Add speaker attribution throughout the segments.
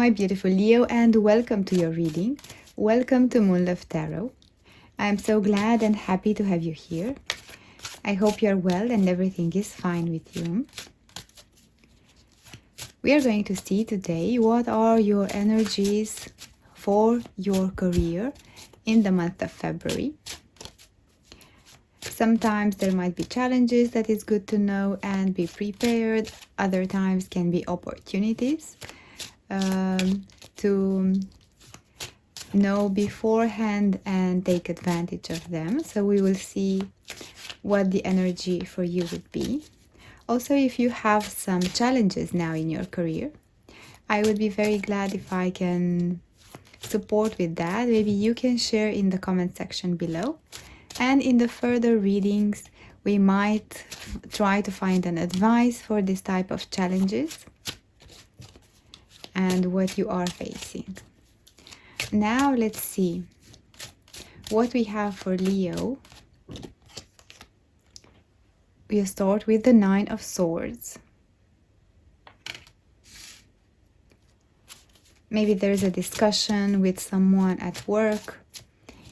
Speaker 1: my beautiful Leo, and welcome to your reading. Welcome to Moon Love Tarot. I'm so glad and happy to have you here. I hope you're well and everything is fine with you. We are going to see today what are your energies for your career in the month of February. Sometimes there might be challenges that is good to know and be prepared. Other times can be opportunities to know beforehand and take advantage of them. So we will see what the energy for you would be. Also, if you have some challenges now in your career, I would be very glad if I can support with that. Maybe you can share in the comment section below. And in the further readings, we might try to find an advice for this type of challenges and what you are facing. Now let's see what we have for Leo. We start with the Nine of Swords. Maybe there's a discussion with someone at work,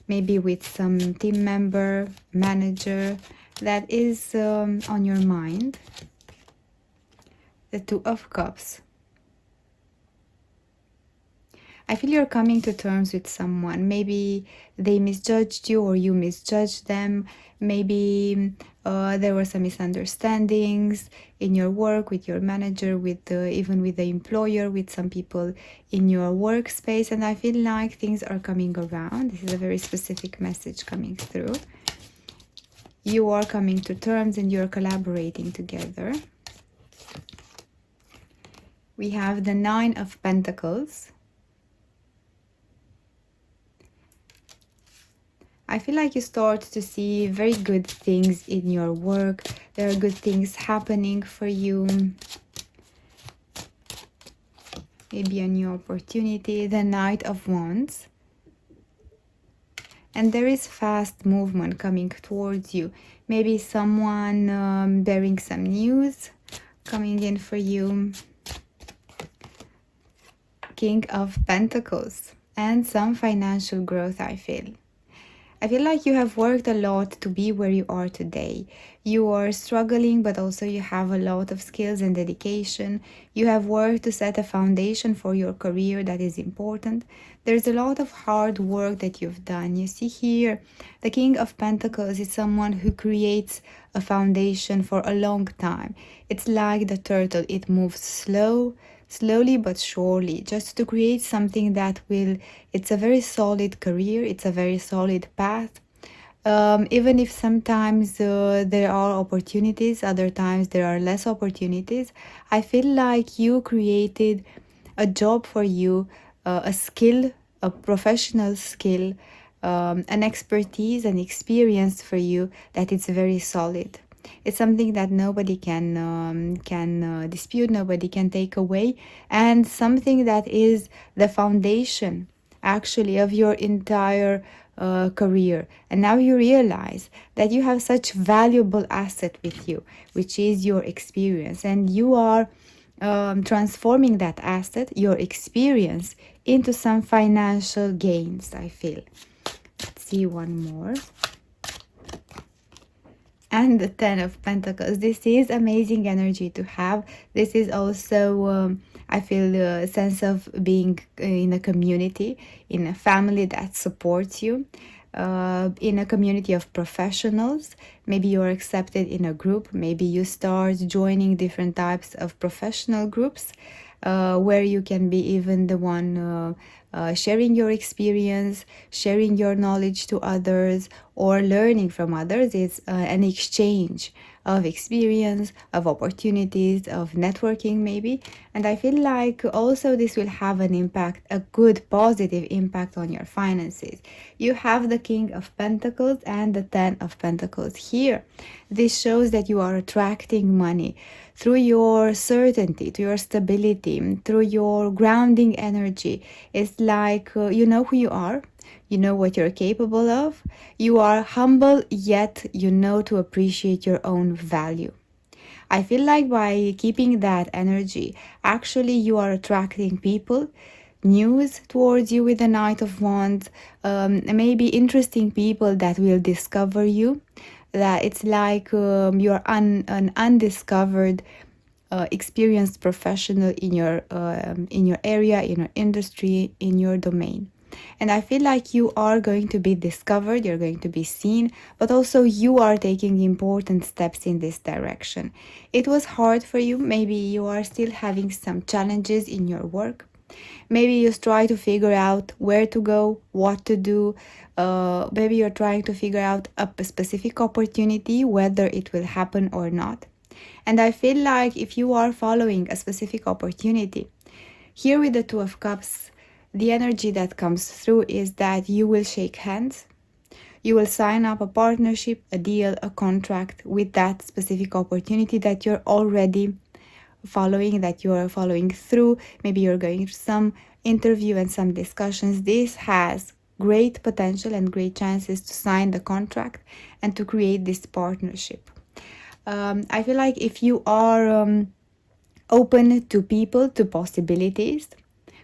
Speaker 1: maybe with some team member, manager that is on your mind. The Two of Cups. I feel you're coming to terms with someone. Maybe they misjudged you or you misjudged them. Maybe there were some misunderstandings in your work, with your manager, with even with the employer, with some people in your workspace. And I feel like things are coming around. This is a very specific message coming through. You are coming to terms and you're collaborating together. We have the Nine of Pentacles. I feel like you start to see very good things in your work. There are good things happening for you. Maybe a new opportunity. The Knight of Wands. And there is fast movement coming towards you. Maybe someone bearing some news coming in for you. King of Pentacles. And some financial growth, I feel. I feel like you have worked a lot to be where you are today. You are struggling, but also you have a lot of skills and dedication. You have worked to set a foundation for your career that is important. There's a lot of hard work that you've done. You see here, the King of Pentacles is someone who creates a foundation for a long time. It's like the turtle. It moves slowly but surely, just to create something that will, it's a very solid career, it's a very solid path. Even if sometimes there are opportunities, other times there are less opportunities, I feel like you created a job for you, a skill, a professional skill, an expertise, an experience for you that is very solid. It's something that nobody can dispute, nobody can take away, and something that is the foundation actually of your entire career. And now you realize that you have such valuable asset with you, which is your experience, and you are transforming that asset, your experience, into some financial gains, I feel. Let's see one more. And the Ten of Pentacles. This is amazing energy to have. This is also, I feel, a sense of being in a community, in a family that supports you, in a community of professionals. Maybe you're accepted in a group. Maybe you start joining different types of professional groups where you can be even the one sharing your experience, sharing your knowledge to others, or learning from others. It's an exchange of experience, of opportunities, of networking maybe. And I feel like also this will have an impact, a good positive impact on your finances. You have the King of Pentacles and the Ten of Pentacles here. This shows that you are attracting money through your certainty, to your stability, through your grounding energy. It's like you know who you are. You know what you're capable of. You are humble, yet you know to appreciate your own value. I feel like by keeping that energy, actually you are attracting people news towards you with the Knight of Wands, maybe interesting people that will discover you. That it's like you're an undiscovered, experienced professional in your area, in your industry, in your domain. And I feel like you are going to be discovered, you're going to be seen, but also you are taking important steps in this direction. It was hard for you. Maybe you are still having some challenges in your work. Maybe you try to figure out where to go, what to do. Maybe you're trying to figure out a specific opportunity, whether it will happen or not. And I feel like if you are following a specific opportunity, here with the Two of Cups, the energy that comes through is that you will shake hands. You will sign up a partnership, a deal, a contract with that specific opportunity that you're already following, that you are following through. Maybe you're going through some interview and some discussions. This has great potential and great chances to sign the contract and to create this partnership. I feel like if you are open to people, to possibilities,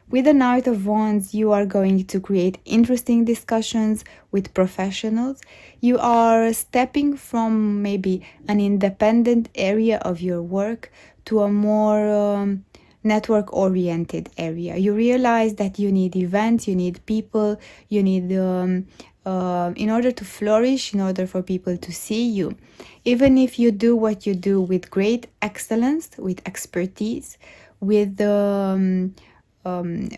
Speaker 1: with the Knight of Wands, you are going to create interesting discussions with professionals. You are stepping from maybe an independent area of your work to a more network-oriented area. You realize that you need events, you need people, you need in order to flourish, in order for people to see you. Even if you do what you do with great excellence, with expertise, with a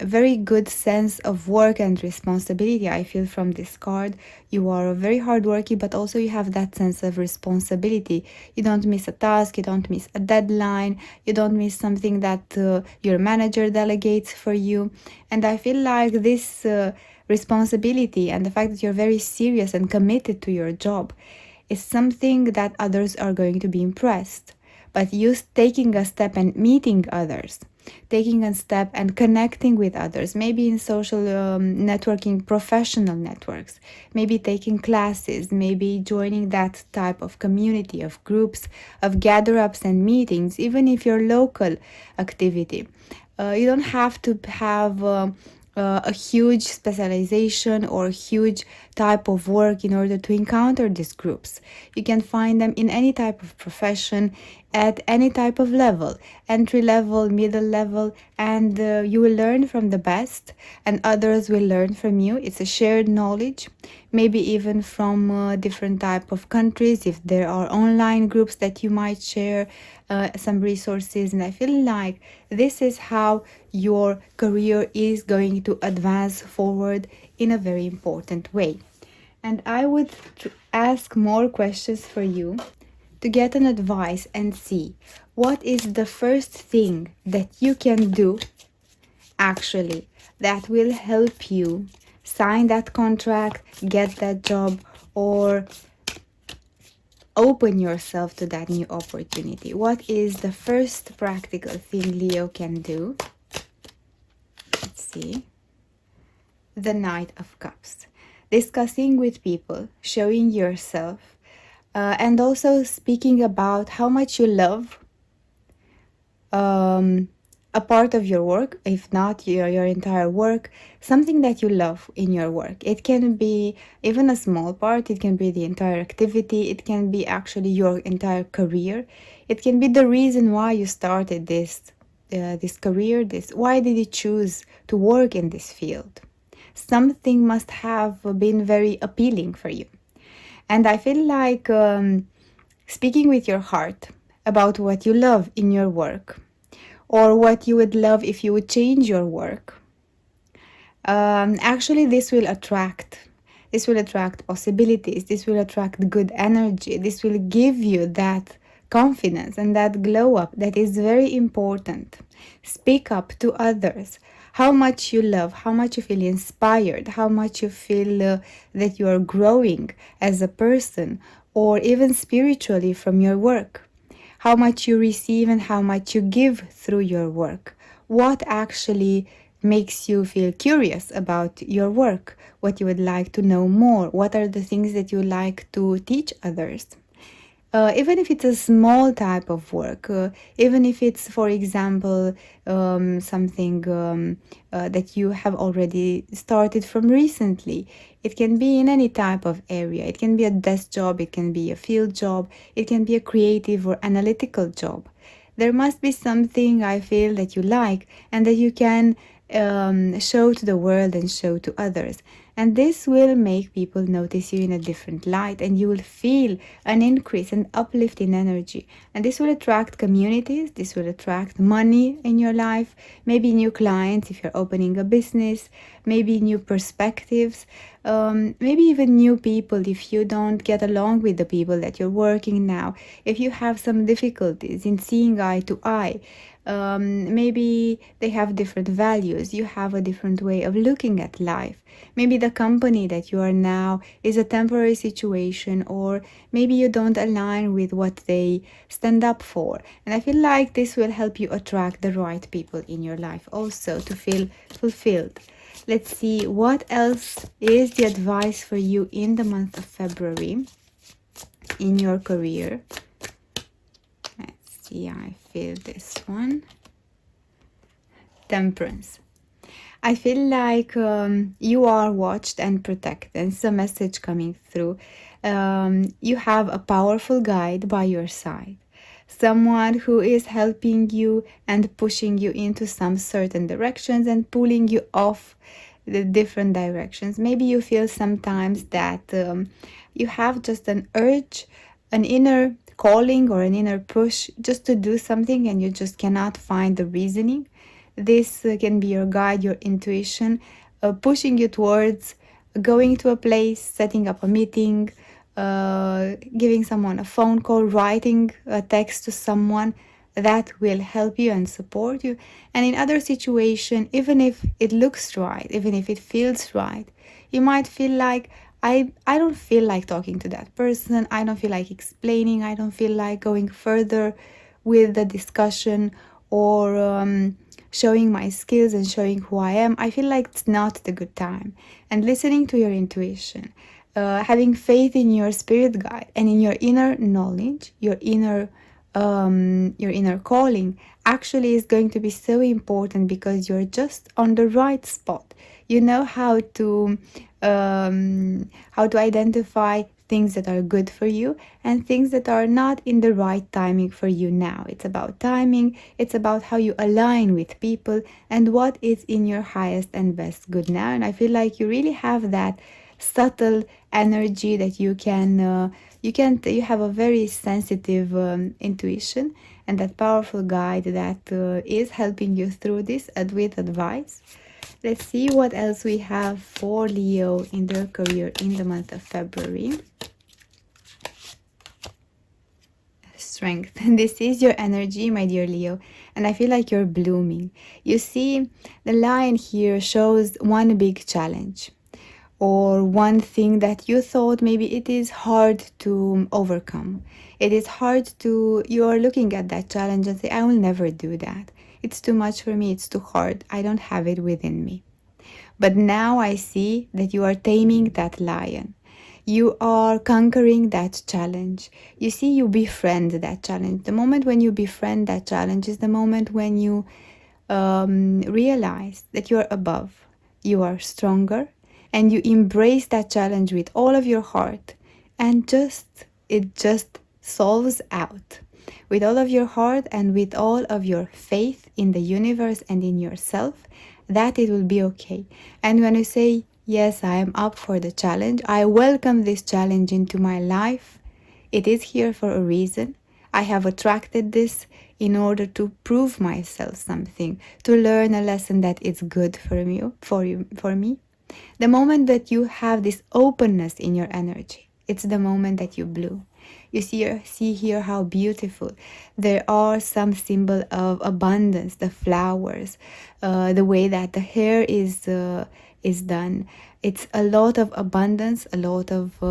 Speaker 1: very good sense of work and responsibility. I feel from this card, you are very hardworking, but also you have that sense of responsibility. You don't miss a task, you don't miss a deadline, you don't miss something that your manager delegates for you. And I feel like this responsibility and the fact that you're very serious and committed to your job is something that others are going to be impressed. But you taking a step and meeting others, taking a step and connecting with others, maybe in social networking, professional networks, maybe taking classes, maybe joining that type of community, of groups, of gather-ups and meetings, even if you're local activity. You don't have to have a huge specialization or a huge type of work in order to encounter these groups. You can find them in any type of profession, at any type of level, entry level, middle level, and you will learn from the best and others will learn from you. It's a shared knowledge, maybe even from different type of countries. If there are online groups that you might share some resources, and I feel like this is how your career is going to advance forward in a very important way. And I would ask more questions for you to get an advice and see what is the first thing that you can do actually that will help you sign that contract, get that job, or open yourself to that new opportunity. What is the first practical thing Leo can do? Let's see. The Knight of Cups. Discussing with people, showing yourself, and also speaking about how much you love a part of your work, if not your entire work, something that you love in your work. It can be even a small part, it can be the entire activity, it can be actually your entire career. It can be the reason why you started this career, why did you choose to work in this field. Something must have been very appealing for you. And I feel like speaking with your heart about what you love in your work, or what you would love if you would change your work, actually this will attract possibilities. This will attract good energy. This will give you that confidence and that glow up that is very important. Speak up to others how much you love, how much you feel inspired, how much you feel that you are growing as a person, or even spiritually from your work. How much you receive and how much you give through your work. What actually makes you feel curious about your work, what you would like to know more, what are the things that you like to teach others. even if it's a small type of work, even if it's, for example, something that you have already started from recently. It can be in any type of area. It can be a desk job, it can be a field job, it can be a creative or analytical job. There must be something, I feel, that you like and that you can show to the world and show to others. And this will make people notice you in a different light, and you will feel an increase and uplift in energy. And this will attract communities, this will attract money in your life, maybe new clients if you're opening a business, maybe new perspectives, maybe even new people if you don't get along with the people that you're working now, if you have some difficulties in seeing eye to eye. Maybe they have different values, you have a different way of looking at life. Maybe the company that you are now is a temporary situation, or maybe you don't align with what they stand up for. And I feel like this will help you attract the right people in your life also to feel fulfilled. Let's see what else is the advice for you in the month of February in your career. Let's see, I feel this one. Temperance. I feel like you are watched and protected. It's a message coming through. You have a powerful guide by your side. Someone who is helping you and pushing you into some certain directions and pulling you off the different directions. Maybe you feel sometimes that you have just an urge, an inner calling or an inner push just to do something, and you just cannot find the reasoning. This can be your guide, your intuition, pushing you towards going to a place, setting up a meeting, giving someone a phone call, writing a text to someone that will help you and support you. And in other situations, even if it looks right, even if it feels right, you might feel like, I don't feel like talking to that person. I don't feel like explaining. I don't feel like going further with the discussion, or showing my skills and showing who I am. I feel like it's not the good time. And listening to your intuition, having faith in your spirit guide and in your inner knowledge, your inner calling actually is going to be so important, because you're just on the right spot. You know how to identify things that are good for you and things that are not in the right timing for you now. It's about timing, it's about how you align with people and what is in your highest and best good now. And I feel like you really have that subtle energy that you have a very sensitive intuition, and that powerful guide that is helping you through this with advice. Let's see what else we have for Leo in their career in the month of February. Strength. This is your energy, my dear Leo, and I feel like you're blooming. You see, the lion here shows one big challenge, or one thing that you thought maybe it is hard to overcome. It is hard to, you are looking at that challenge and say, I will never do that. It's too much for me, it's too hard, I don't have it within me. But now I see that you are taming that lion. You are conquering that challenge. You see, you befriend that challenge. The moment when you befriend that challenge is the moment when you realize that you are above, you are stronger, and you embrace that challenge with all of your heart, and it just solves out with all of your heart and with all of your faith in the universe and in yourself, that it will be okay. And when you say, yes, I am up for the challenge, I welcome this challenge into my life, it is here for a reason. I have attracted this in order to prove myself something, to learn a lesson that is good for me. The moment that you have this openness in your energy, it's the moment that you bloom. You see here how beautiful. There are some symbol of abundance, the flowers, the way that the hair is done. It's a lot of abundance, a lot of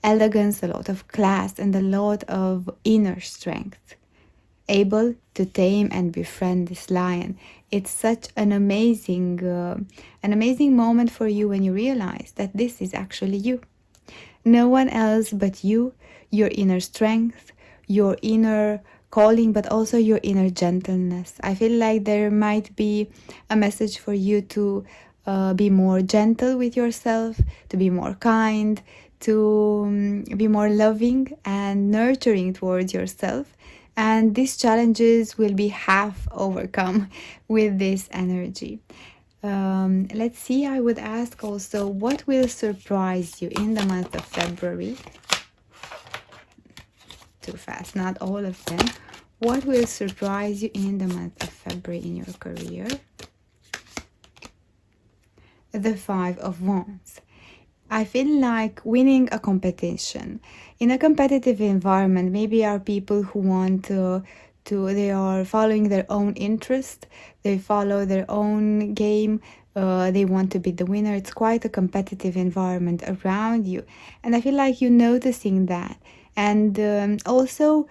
Speaker 1: elegance, a lot of class, and a lot of inner strength. Able to tame and befriend this lion. It's such an amazing moment for you when you realize that this is actually you. No one else but you, your inner strength, your inner calling, but also your inner gentleness. I feel like there might be a message for you to be more gentle with yourself, to be more kind, to be more loving and nurturing towards yourself. And these challenges will be half overcome with this energy. Let's see, I would ask also what will surprise you in the month of February. Too fast, not all of them. What will surprise you in the month of February in your career? The Five of Wands. I feel like winning a competition. In a competitive environment, maybe are people who want they are following their own interest, they follow their own game, they want to be the winner. It's quite a competitive environment around you. And I feel like you're noticing that. And also,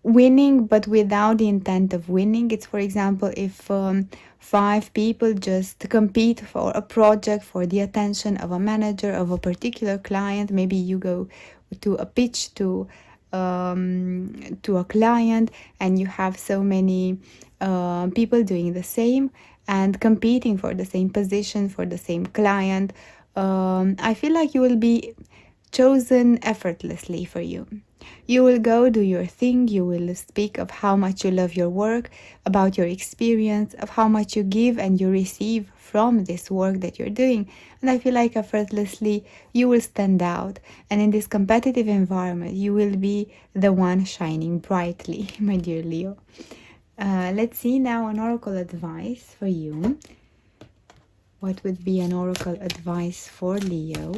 Speaker 1: winning but without the intent of winning. It's, for example, if five people just compete for a project, for the attention of a manager, of a particular client. Maybe you go to a pitch to a client, and you have so many people doing the same and competing for the same position, for the same client. I feel like you will be chosen effortlessly for you. You will go do your thing, you will speak of how much you love your work, about your experience, of how much you give and you receive from this work that you're doing. And I feel like effortlessly you will stand out. And in this competitive environment, you will be the one shining brightly, my dear Leo. Let's see now an oracle advice for you. What would be an oracle advice for Leo?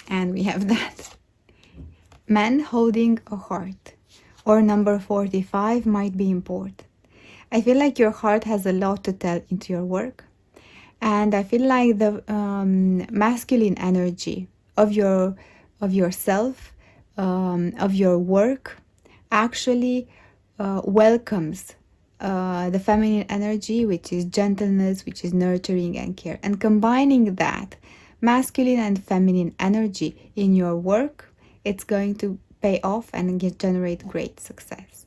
Speaker 1: And we have that. Man holding a heart, or number 45 might be important. I feel like your heart has a lot to tell into your work, and I feel like the masculine energy of yourself, of your work, actually welcomes the feminine energy, which is gentleness, which is nurturing and care, and combining that masculine and feminine energy in your work, it's going to pay off and generate great success.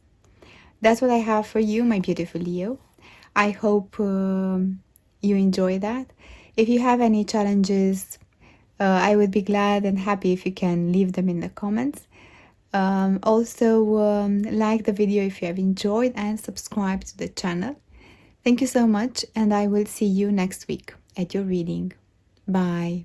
Speaker 1: That's what I have for you, my beautiful Leo. I hope you enjoy that. If you have any challenges, I would be glad and happy if you can leave them in the comments. Also, like the video if you have enjoyed and subscribe to the channel. Thank you so much, and I will see you next week at your reading. Bye.